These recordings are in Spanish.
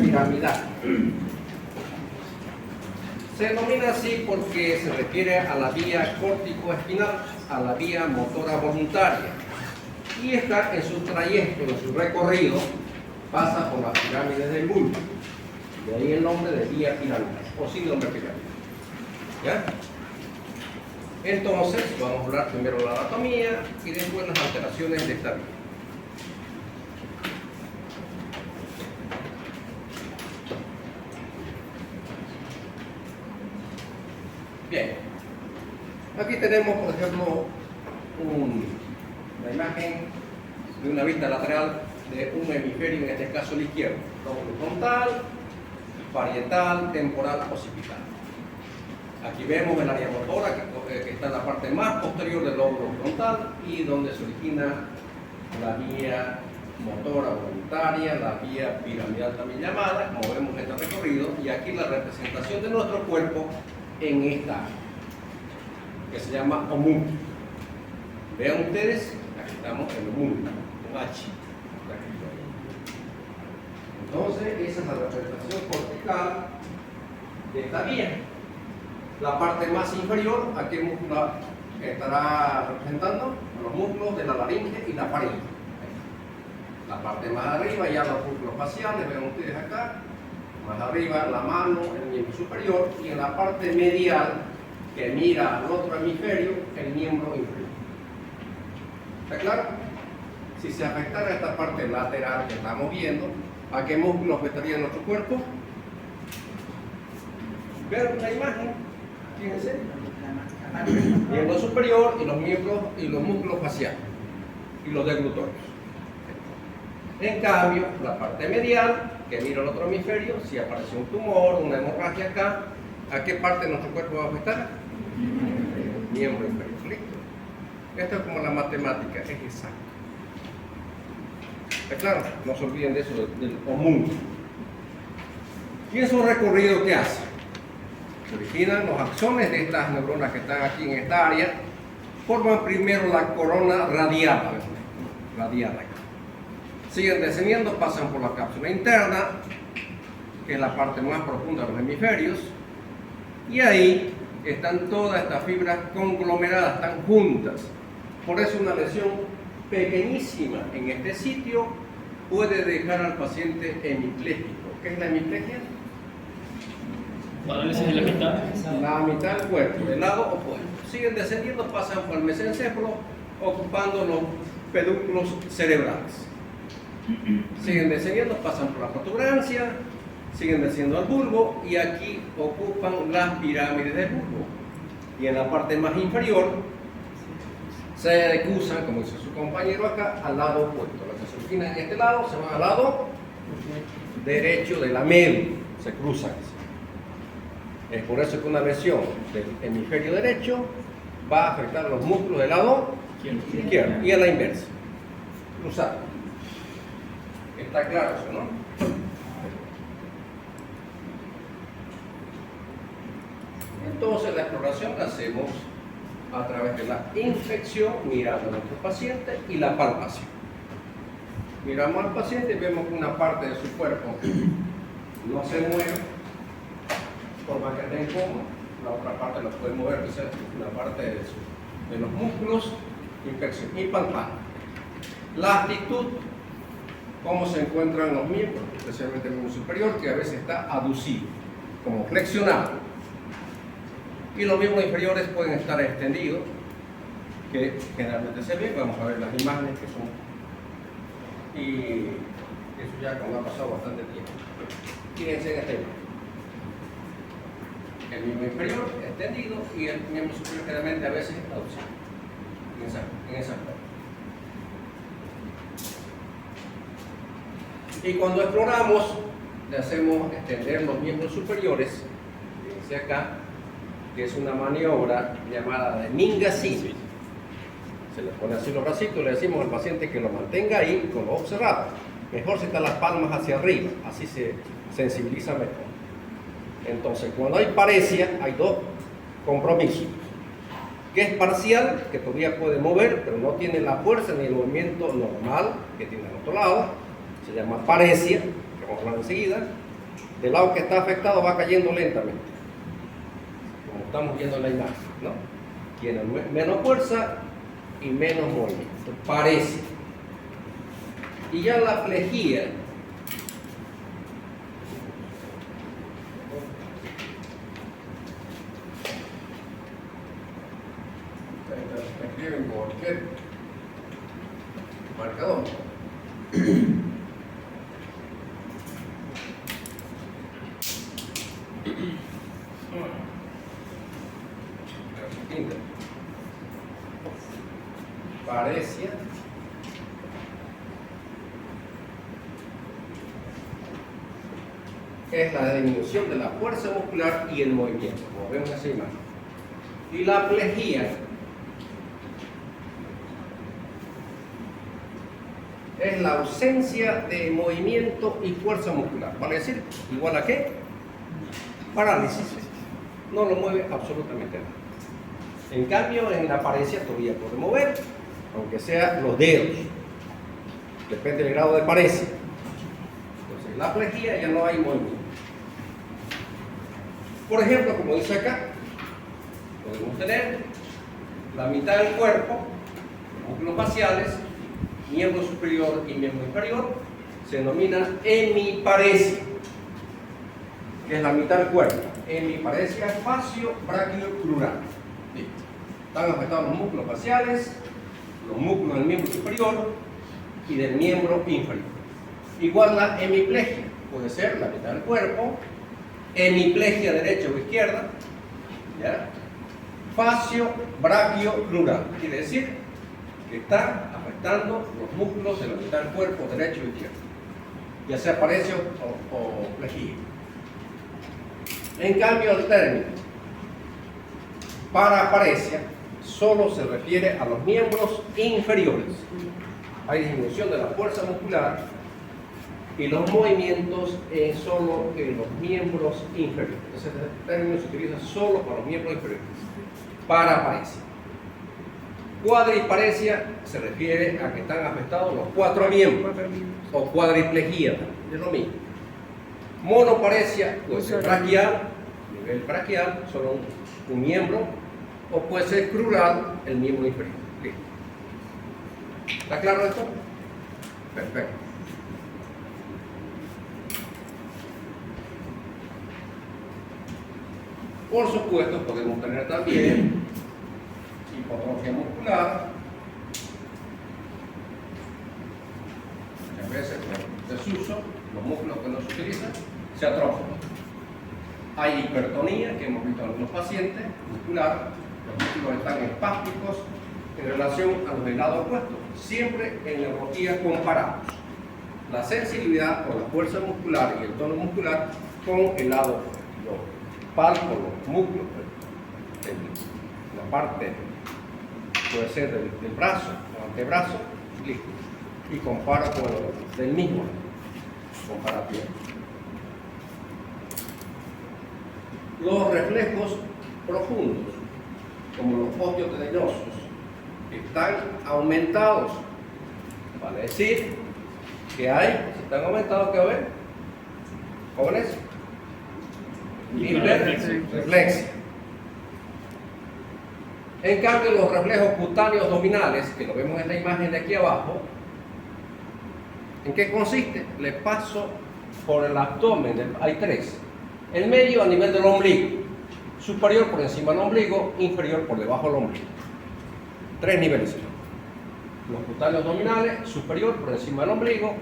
piramidal. Se denomina así porque se refiere a la vía córtico-espinal, a la vía motora voluntaria. Y esta en su trayecto, en su recorrido, pasa por las pirámides del bulbo. De ahí el nombre de vía piramidal, o sin nombre piramidal. ¿Ya? Entonces, vamos a hablar primero de la anatomía y después las alteraciones de esta vía. Bien, aquí tenemos, por ejemplo, una imagen de una vista lateral de un hemisferio, en este caso el izquierdo, lóbulo frontal, parietal, temporal, occipital. Aquí vemos el área motora que está en la parte más posterior del lóbulo frontal y donde se origina la vía motora voluntaria, la vía piramidal también llamada, como vemos en este recorrido, y aquí la representación de nuestro cuerpo en esta área, que se llama homúnculo. Vean ustedes, aquí estamos en el homúnculo, con H. Entonces, esa es la representación cortical de esta vía. La parte más inferior, aquí el músculo estará representando los músculos de la laringe y la faringe. La parte más arriba, ya los músculos faciales, ven ustedes acá. Más arriba, la mano, el miembro superior, y en la parte medial, que mira al otro hemisferio, el miembro inferior. ¿Está claro? Si se afectara esta parte lateral que estamos viendo, ¿a qué músculos afectaría nuestro cuerpo? ¿Ven la imagen? Fíjense. Miembro superior y los miembros y los músculos faciales y los deglutorios. En cambio, la parte medial, que mira el otro hemisferio, si aparece un tumor, una hemorragia acá, ¿a qué parte de nuestro cuerpo va a afectar? Miembro inferior. ¿Listo? Esto es como la matemática, es exacto. ¿Está claro? No se olviden de eso, del homúnculo. ¿Y es un recorrido que hace? Se originan los axones de estas neuronas que están aquí en esta área, forman primero la corona radiada, radiada. Siguen descendiendo, pasan por la cápsula interna, que es la parte más profunda de los hemisferios, y ahí están todas estas fibras conglomeradas, están juntas. Por eso una lesión pequeñísima en este sitio puede dejar al paciente hemipléjico. ¿Qué es la hemiplegia? Parálisis de la mitad. La mitad del cuerpo, del lado opuesto. Siguen descendiendo, pasan por el mesencéfalo, ocupando los pedúnculos cerebrales. Siguen descendiendo, pasan por la protuberancia, siguen descendiendo al bulbo y aquí ocupan las pirámides del bulbo. Y en la parte más inferior se decusan, como dice su compañero acá, al lado opuesto. Lo que se origina en este lado se va al lado derecho de la médula, se cruzan. Es por eso que una lesión del hemisferio derecho va a afectar los músculos del lado izquierdo y a la inversa. Cruzar. Está claro eso, ¿no? Entonces la exploración la hacemos a través de la infección, mirando a nuestro paciente y la palpación. Miramos al paciente y vemos que una parte de su cuerpo no se mueve, por más que esté en coma, la otra parte la puede mover, que sea una parte de los músculos, infección y palpar. La actitud, cómo se encuentran los miembros, especialmente el miembro superior, que a veces está aducido, como flexionado. Y los miembros inferiores pueden estar extendidos, que generalmente se ven. Vamos a ver las imágenes que son. Y eso ya como ha pasado bastante tiempo. Fíjense en este imagen. El miembro inferior extendido y el miembro superior generalmente a veces aducido. En esa parte. Y cuando exploramos, le hacemos extender los miembros superiores, fíjense acá, que es una maniobra llamada de Minga-Sing. Se le pone así los bracitos y le decimos al paciente que lo mantenga ahí con los ojos cerrados. Mejor si están las palmas hacia arriba, así se sensibiliza mejor. Entonces, cuando hay paresia, hay dos compromisos. Que es parcial, que todavía puede mover, pero no tiene la fuerza ni el movimiento normal que tiene al otro lado. Se llama paresia, que vamos a hablar enseguida. del lado que está afectado va cayendo lentamente, como estamos viendo en la imagen, ¿no? Tiene menos fuerza y menos movimiento, parece. Y ya la plejía, escriben cualquier marcador. Parecia es la disminución de la fuerza muscular y el movimiento, como vemos en esa imagen. Y la plejía es la ausencia de movimiento y fuerza muscular. ¿Vale decir? ¿Igual a qué? Parálisis. No lo mueve absolutamente nada. En cambio, en la parecia todavía puede mover, aunque sea los dedos. Depende del grado de parecia. Entonces, en la plejía ya no hay movimiento. Por ejemplo, como dice acá, podemos tener la mitad del cuerpo, los músculos faciales, miembro superior y miembro inferior, se denomina hemiparesia, que es la mitad del cuerpo. Hemiparesia facio-brachiocrural. Están afectados los músculos faciales, los músculos del miembro superior y del miembro inferior. Igual la hemiplegia, puede ser la mitad del cuerpo, hemiplegia derecha o izquierda, ¿ya? Facio-brachiocrural, quiere decir que está afectando los músculos de la mitad del cuerpo derecho o izquierdo, ya sea parecia o plejía. En cambio, el término paraparesia solo se refiere a los miembros inferiores. Hay disminución de la fuerza muscular y los movimientos solo en los miembros inferiores. Entonces, el término se utiliza solo para los miembros inferiores. Paraparesia. Cuadriparesia se refiere a que están afectados los 4 miembros, o cuadriplejía, es lo mismo. Monoparesia puede ser braquial, nivel braquial, solo un miembro, o puede ser crural, el miembro inferior. ¿Listo? ¿Está claro esto? Perfecto. Por supuesto, podemos tener también hipotrofia muscular. Muchas veces por desuso, los músculos que no se utilizan se atrofian. Hay hipertonía, que hemos visto en algunos pacientes, muscular. Los músculos están espásticos en relación a los del lado opuesto. Siempre en neurología comparamos la sensibilidad o la fuerza muscular y el tono muscular con el lado opuesto. Los palpos, los músculos, la parte puede ser del brazo o antebrazo, listo. Y comparo con el del mismo, comparativo. Los reflejos profundos, como los osteotendinosos, están aumentados. Vale decir que hay, si están aumentados, ¿qué va a haber? Jóvenes, hiperreflexia. En cambio, los reflejos cutáneos dominales, que lo vemos en la imagen de aquí abajo, ¿en qué consiste? Le paso por el abdomen, hay 3. El medio a nivel del ombligo, superior por encima del ombligo, inferior por debajo del ombligo. 3 niveles. Los cutáneos dominales, superior por encima del ombligo,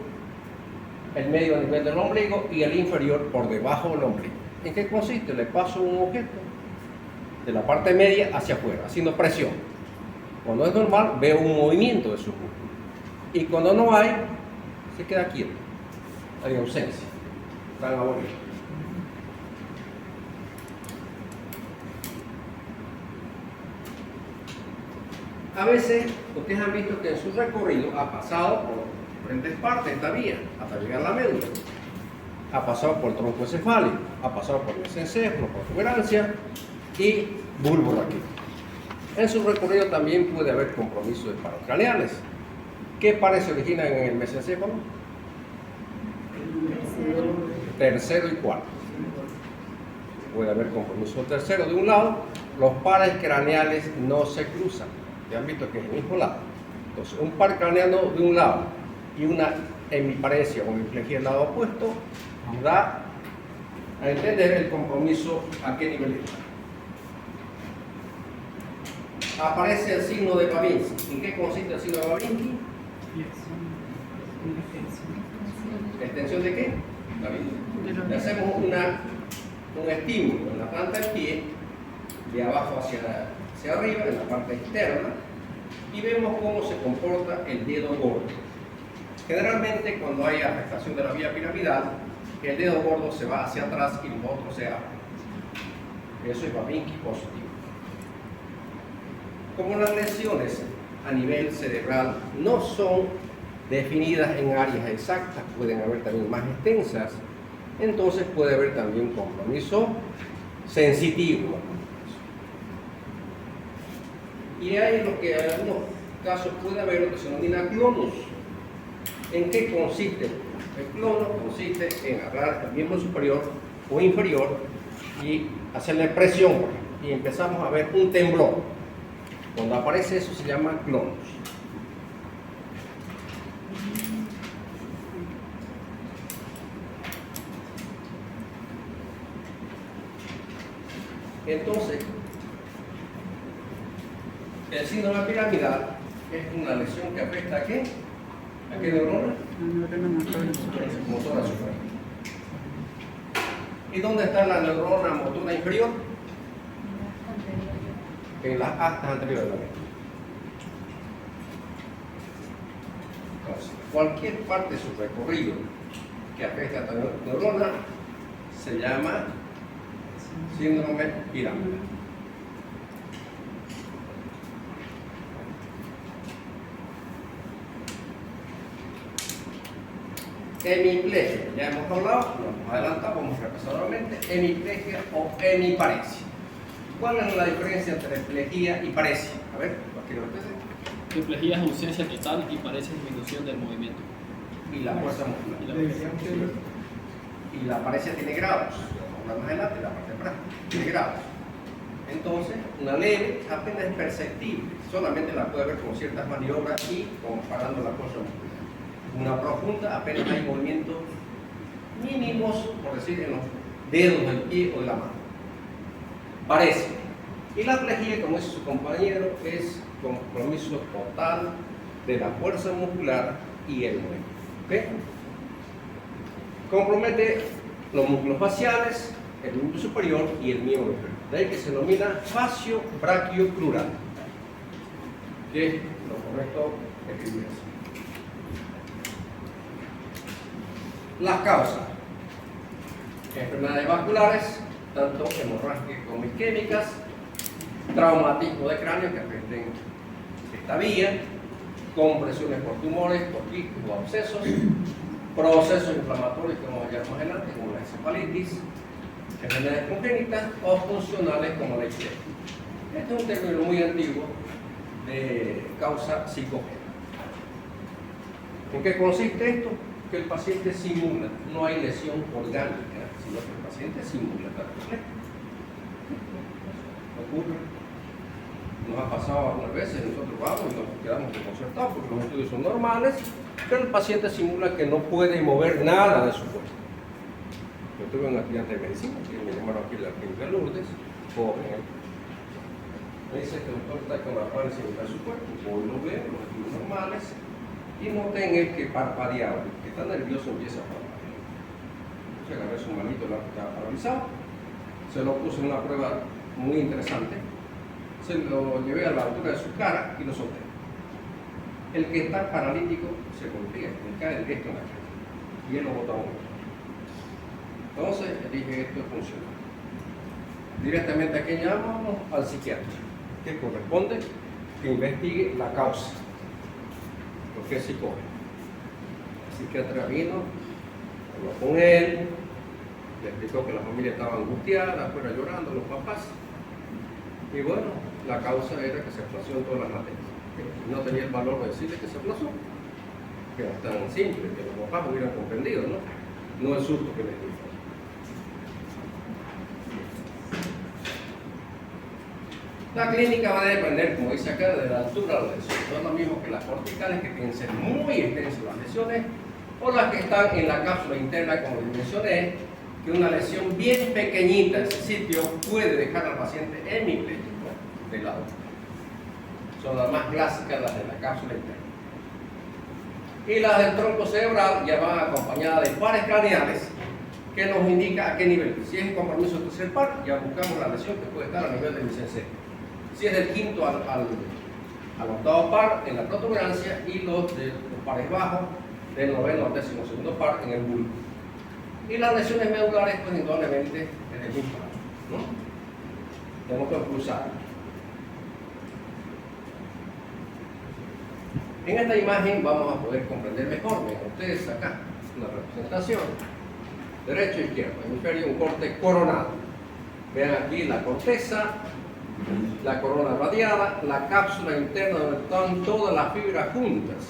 el medio a nivel del ombligo y el inferior por debajo del ombligo. ¿En qué consiste? Le paso un objeto de la parte media hacia afuera, haciendo presión. Cuando es normal, veo un movimiento de su músculo. Y cuando no hay, se queda quieto. Hay ausencia. Están abolidos. A veces, ustedes han visto que en su recorrido ha pasado por diferentes partes de esta vía, hasta llegar a la médula. Ha pasado por el tronco encefálico, ha pasado por el mesencéfalo, protuberancia y bulbo raquídeo. En su recorrido también puede haber compromisos de paros craneales. ¿Qué pares se originan en el mesencéfalo? tercero y cuarto. Puede haber compromiso tercero de un lado, los pares craneales no se cruzan. Ya han visto que es el mismo lado. Entonces, un par craneano de un lado y una hemiparesia o hemiplegia del lado opuesto nos da a entender el compromiso a qué nivel está. Aparece el signo de Babinski. ¿En qué consiste el signo de Babinski? ¿Extensión de qué? Le hacemos un estímulo en la planta del pie, de abajo hacia arriba, en la parte externa, y vemos cómo se comporta el dedo gordo. Generalmente, cuando hay afectación de la vía piramidal, el dedo gordo se va hacia atrás y los otros se abren. Eso es Babinski positivo. Como las lesiones a nivel cerebral no son definidas en áreas exactas, pueden haber también más extensas, entonces puede haber también un compromiso sensitivo. Y hay lo que en algunos casos puede haber lo que se denomina clonus. ¿En qué consiste? El clonus consiste en agarrar el miembro superior o inferior y hacerle presión y empezamos a ver un temblor. Cuando aparece eso se llama clonus. Entonces, el síndrome piramidal es una lesión que afecta ¿a qué? ¿A qué neurona? Motora superior. ¿Y dónde está la neurona motora inferior? En las astas anteriores de la mente. Entonces, cualquier parte de su recorrido que afecte a esta neurona se llama síndrome piramidal. Hemiplegia, ya hemos hablado, nos adelantamos, vamos a repasar nuevamente, hemiplegia o hemiparesia. ¿Cuál es la diferencia entre hemiplegia y paresia? A ver, ¿qué lo que Hemiplegia es ausencia total y paresia es disminución del movimiento. y la fuerza muscular. Y la paresia tiene grados, más adelante, la parte práctica, tiene grados. Entonces, una leve apenas es perceptible, solamente la puede ver con ciertas maniobras y comparando la fuerza muscular. Una profunda apenas hay movimientos mínimos, por decir, en los dedos del pie o de la mano. Parece. Y la plejía, como dice su compañero, es compromiso total de la fuerza muscular y el movimiento. ¿Okay? Compromete los músculos faciales, el miembro superior y el miembro inferior. De ahí que se denomina fascio brachiocrural, que es lo correcto escribir así. Las causas: enfermedades vasculares, tanto hemorrágicas como isquémicas, traumatismo de cráneo que afecten esta vía, compresiones por tumores, por quistes o abscesos, procesos inflamatorios que vamos a ver más adelante, como la encefalitis, enfermedades congénitas o funcionales como la histeria. Este es un término muy antiguo de causa psicogénica. ¿En qué consiste esto? Que el paciente simula, no hay lesión orgánica, sino que el paciente simula la completa. Ocurre. Nos ha pasado algunas veces, nosotros vamos y nos quedamos desconcertados porque los estudios son normales, pero el paciente simula que no puede mover nada de su cuerpo. Yo tuve un estudiante de medicina que me llamaron aquí a la clínica Lourdes, joven. Me dice que el doctor está con la parálisis de su cuerpo, hoy lo veo, los estudios normales, y noté en él que parpadeaba, que está nervioso, empieza a parpadear. Se agarré su manito, la que estaba paralizado, se lo puse en una prueba muy interesante, se lo llevé a la altura de su cara y lo solté. El que está paralítico se golpea, le cae el gesto en la cara y él lo bota a uno. Entonces dije, esto es funcional. Directamente a quién llamamos, al psiquiatra, que corresponde que investigue la causa, porque es psicólogo. El psiquiatra vino, habló con él, le explicó que la familia estaba angustiada, fuera llorando, los papás. Y bueno, la causa era que se aplazó en todas las materias. No tenía el valor de decirle que se aplazó, que era tan simple, que los papás hubieran comprendido, ¿no? no el susto que les dio. La clínica va a depender, como dice acá, de la altura de la lesión. No es lo mismo que las corticales, que tienen que ser muy extensas las lesiones, o las que están en la cápsula interna, como les mencioné, que una lesión bien pequeñita en ese sitio puede dejar al paciente hemipléjico de lado. Son las más clásicas, las de la cápsula interna. Y las del tronco cerebral ya van acompañadas de pares craneales, que nos indica a qué nivel. Si es el compromiso del tercer par, ya buscamos la lesión que puede estar a nivel del mesencéfalo. Si es del quinto al octavo par en la protuberancia, y los pares bajos del noveno al décimo segundo par en el bulbo. Y las lesiones medulares, pues indudablemente en el mismo par, ¿no? Tenemos que cruzar. En esta imagen vamos a poder comprender mejor. Vean ustedes acá una representación. Derecho e izquierdo, hemisferio, un corte coronado. Vean aquí la corteza, la corona radiada, la cápsula interna donde están todas las fibras juntas.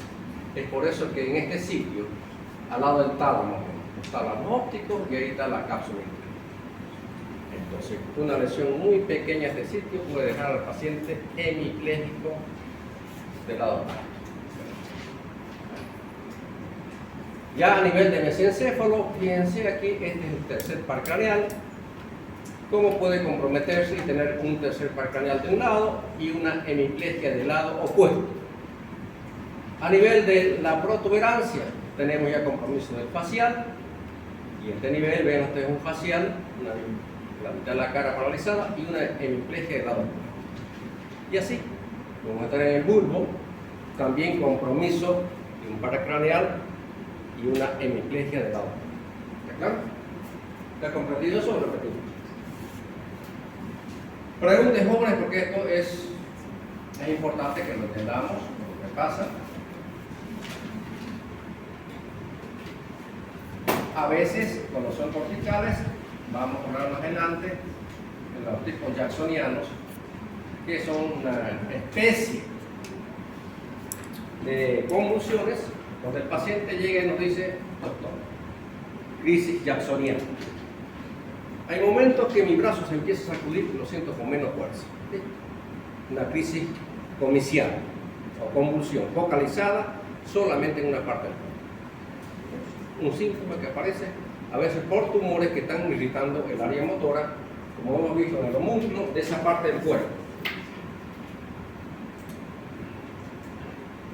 Es por eso que en este sitio, al lado del tálamo, están los ópticos y ahí está la cápsula interna. Entonces, una lesión muy pequeña en este sitio puede dejar al paciente hemipléjico del lado derecho. Ya a nivel de mesencéfalo, fíjense aquí, este es el tercer par craneal. Cómo puede comprometerse y tener un tercer par craneal de un lado y una hemiplegia del lado opuesto. A nivel de la protuberancia, tenemos ya compromiso del facial. Y este nivel, ven ustedes un facial, la mitad de la cara paralizada y una hemiplegia del lado opuesto. Y así, vamos a tener en el bulbo también compromiso de un par craneal y una hemiplegia de lado. ¿Está claro? ¿Está comprendido eso o lo repetimos? Pregunten, jóvenes, porque esto es importante que lo entendamos, lo que pasa. A veces, cuando son corticales, vamos a hablar más adelante de los tipos jacksonianos, que son una especie de convulsiones donde el paciente llega y nos dice: doctor, crisis jacksoniana. Hay momentos que mi brazo se empieza a sacudir y lo siento con menos fuerza. ¿Sí? Una crisis comicial o convulsión focalizada solamente en una parte del cuerpo. Un síntoma que aparece a veces por tumores que están irritando el área motora, como hemos visto en el homúnculo, de esa parte del cuerpo.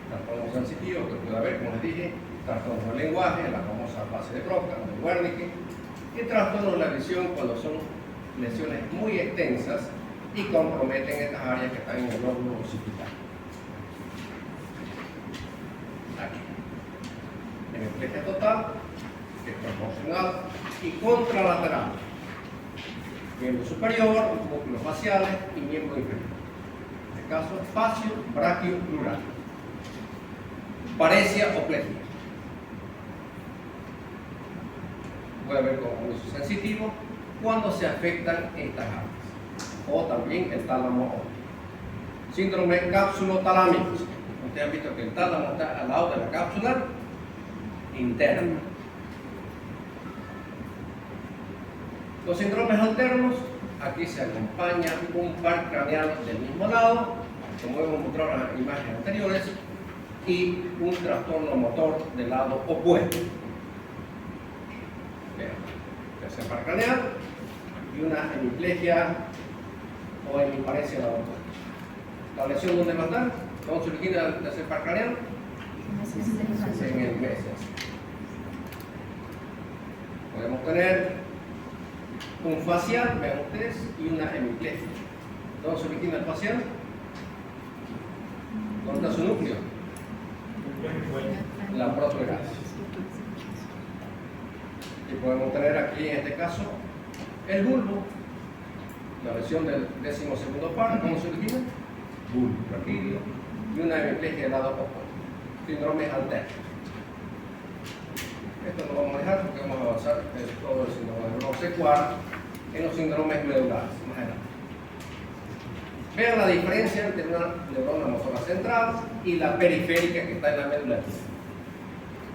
Trastornos sensitivos que puede haber, como les dije, trastornos del lenguaje, la famosa fase de Broca, de Wernicke, y trastornos de la visión cuando son lesiones muy extensas y comprometen estas áreas que están en el lóbulo occipital. Aquí. Hemiplegia total, que es proporcional y contralateral. Miembro superior, músculos faciales y miembro inferior. En este caso, facio, braquio, plural. Paresia o plegia. Puede haber compromiso sensitivo cuando se afectan estas áreas, o también el tálamo óptico. Síndrome cápsulo-talámico. Ustedes han visto que el tálamo está al lado de la cápsula interna. Los síndromes alternos, aquí se acompaña un par craneal del mismo lado, como hemos mostrado en las imágenes anteriores, y un trastorno motor del lado opuesto. Tercer par craneal y una hemiplegia o hemiparesia del lado opuesto. ¿La lesión dónde va a estar? ¿Cómo se origina el tercer par craneal? En el meses. Podemos tener un facial, vean ustedes, y una hemiplegia. ¿Dónde se origina el facial? ¿Dónde está su núcleo? La protuberancia. Y podemos tener aquí, en este caso, el bulbo, la lesión del 12º par. ¿Cómo se origina? Bulbo, raquídeo, y una hemiplegia del lado opuesto. Síndromes alternos. Esto lo vamos a dejar porque vamos a avanzar en todo el síndrome del reloj secuar en los síndromes medulares más adelante. Vean la diferencia entre una neurona motora central y la periférica que está en la médula.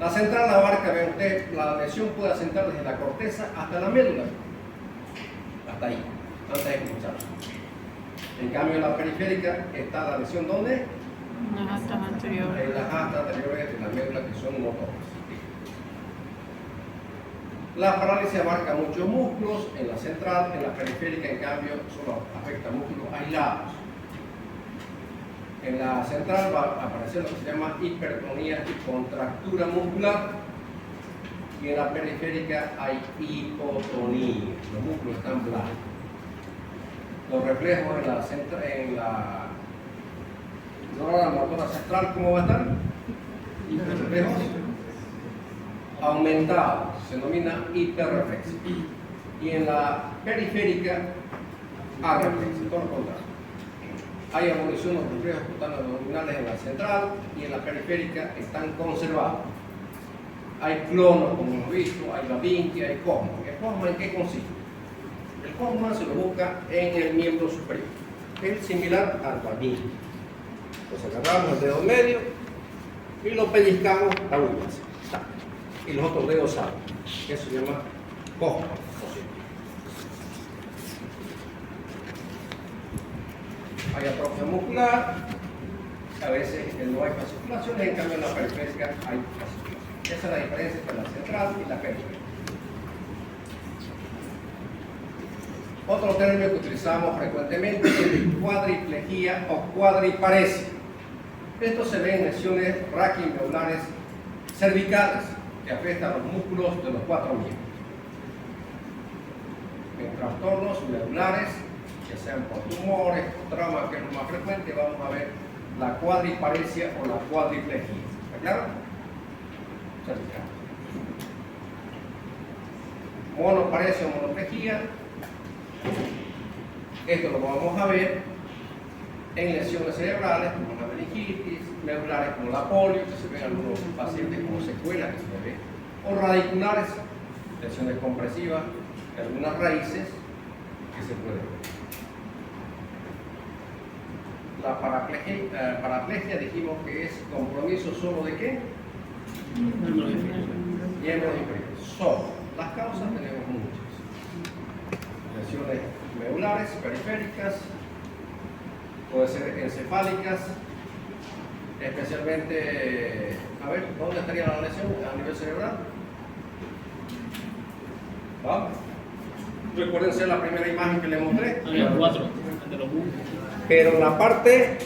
La central abarca, vean ustedes, la lesión puede asentar desde la corteza hasta la médula. Hasta ahí, antes de comenzar. En cambio, en la periférica está la lesión ¿dónde? En las astas anteriores. En las astas anteriores de la médula, que son motoras. La parálisis abarca muchos músculos, en la central, en la periférica, en cambio, solo afecta músculos aislados. En la central va a aparecer lo que se llama hipertonía y contractura muscular, y en la periférica hay hipotonía, los músculos están blancos. Los reflejos en la neuronal motora central, ¿cómo va a estar? Los reflejos aumentados, se denomina hiperreflexia. Y en la periférica, arreflexia, todo lo contrario. Hay evolución de los reflejos cutáneos abdominales en la central y en la periférica están conservados. Hay clonos, como hemos visto, hay Babinski, hay Hoffman. ¿El Hoffman en qué consiste? El Hoffman se lo busca en el miembro superior. Es similar al Babinski. Entonces agarramos el dedo medio y lo pellizcamos a uñas. Y los otros dedos salen. Eso se llama Hoffman. Hay atrofia muscular, a veces no hay fasciculaciones, en cambio en la periférica hay fasciculaciones. Esa es la diferencia entre la central y la periférica. Otro término que utilizamos frecuentemente es cuadriplegia o cuadriparesia. Esto se ve en lesiones raquimedulares cervicales que afectan los músculos de los 4 miembros. En trastornos medulares, que sean por tumores o traumas, que es lo más frecuente, vamos a ver la cuadriparesia o la cuadriplegia. ¿Está claro? Cervical. Monoparesia o monoplegia. Esto lo vamos a ver en lesiones cerebrales como la meningitis, medulares como la polio, que se ven en algunos pacientes como secuelas que se ve, o radiculares, lesiones compresivas de algunas raíces que se pueden ver. La paraplegia dijimos que es compromiso solo de qué? Miembros inferiores. Solo. Las causas tenemos muchas. Lesiones medulares, periféricas, puede ser encefálicas, especialmente, a ver, ¿dónde estaría la lesión a nivel cerebral? ¿Vamos? Recuérdense la primera imagen que les mostré. Había 4 de los músculos. Pero en la parte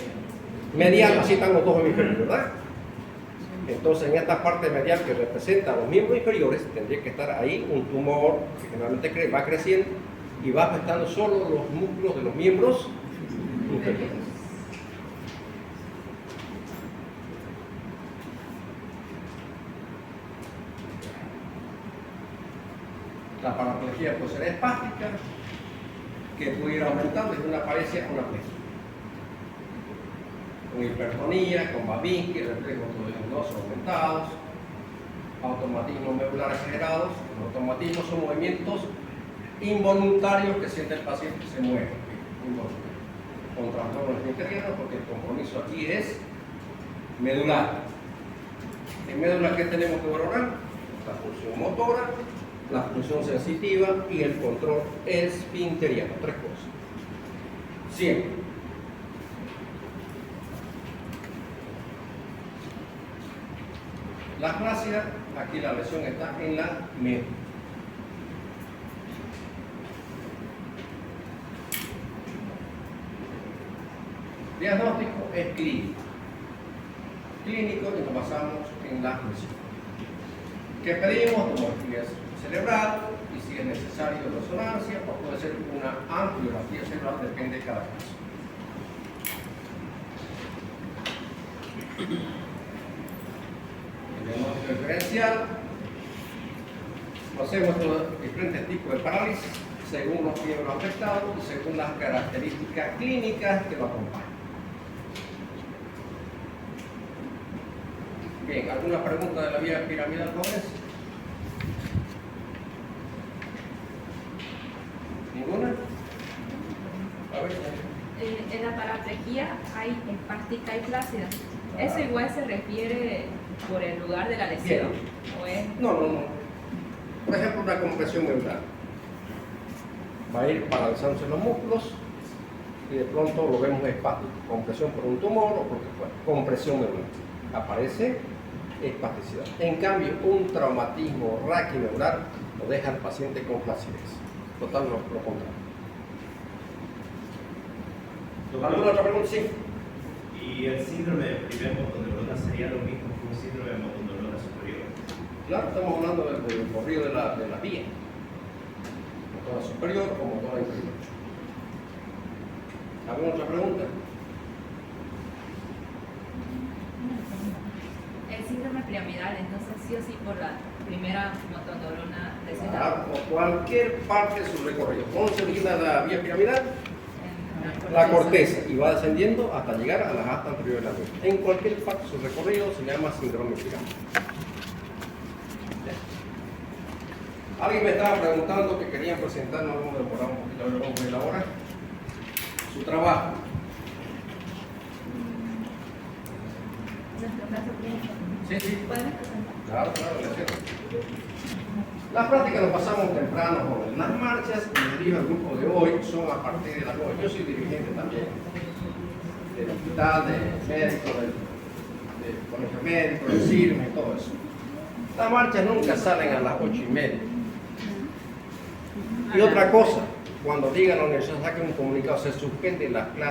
medial, así están los dos hemisferios, ¿verdad? Entonces, en esta parte medial que representa a los miembros inferiores, tendría que estar ahí un tumor que generalmente va creciendo y va afectando solo los músculos de los miembros inferiores. La paraplegia puede ser espástica, que pudiera aumentar desde una paresia a una plegia. Con hipertonía, con Babinski, reflejos todoendosos aumentados, automatismos medulares generados. Los automatismos son movimientos involuntarios que siente el paciente que se mueve, con trastornos esfinterianos, porque el compromiso aquí es medular. En médula, ¿qué tenemos que valorar? La función motora, la función sensitiva y el control esfinteriano. 3 cosas. Siempre. La aplasia, aquí la lesión está en la médula. Diagnóstico es clínico. Clínico y nos basamos en las lesiones. ¿Qué pedimos? Tomografía cerebral y si es necesario resonancia o puede ser una angiografía cerebral, depende de cada caso. El diagnóstico diferencial lo hacemos con diferentes tipos de parálisis según los miembros afectados y según las características clínicas que lo acompañan. Bien, ¿alguna pregunta de la vía piramidal, jóvenes? ¿Ninguna? A ver. En la paraplegia hay espástica y flácida. Eso igual se refiere por el lugar de la lesión. ¿O es? No. Por ejemplo, una compresión membral. Va a ir paralizándose los músculos y de pronto lo vemos espástico. Compresión por un tumor o por lo que fuera. Compresión membral. Aparece espasticidad. En cambio, un traumatismo raquimembrar lo deja al paciente con flacidez. Total, lo contrario. ¿Alguna otra pregunta? Sí. ¿Y el síndrome de primer motoneuronas sería lo mismo que un síndrome de motoneurona superior? Claro, estamos hablando del recorrido de la vía. Motora superior o motora inferior. ¿Alguna otra pregunta? El síndrome piramidal, entonces sí o sí por la primera motoneurona lesionada. Claro, o cualquier parte de su recorrido. ¿Cómo se origina la vía piramidal? En La corteza, y va descendiendo hasta llegar a las astas anteriores de la nuca. En cualquier parte de su recorrido se llama síndrome piramidal. Alguien me estaba preguntando que querían presentarnos, vamos a demorar un poquito, a ver cómo es la hora, su trabajo. Nuestro caso clínico. Sí. ¿Pueden presentar? Claro, le cierro. Las prácticas nos pasamos temprano, joven. Las marchas que dirijo al grupo de hoy son a partir de las 9. Yo soy dirigente también del hospital, del médico, del colegio médico, del CIRME y todo eso. Las marchas nunca salen a las 8:30. Y otra cosa, cuando digan la universidad saquen un comunicado, se suspenden las clases.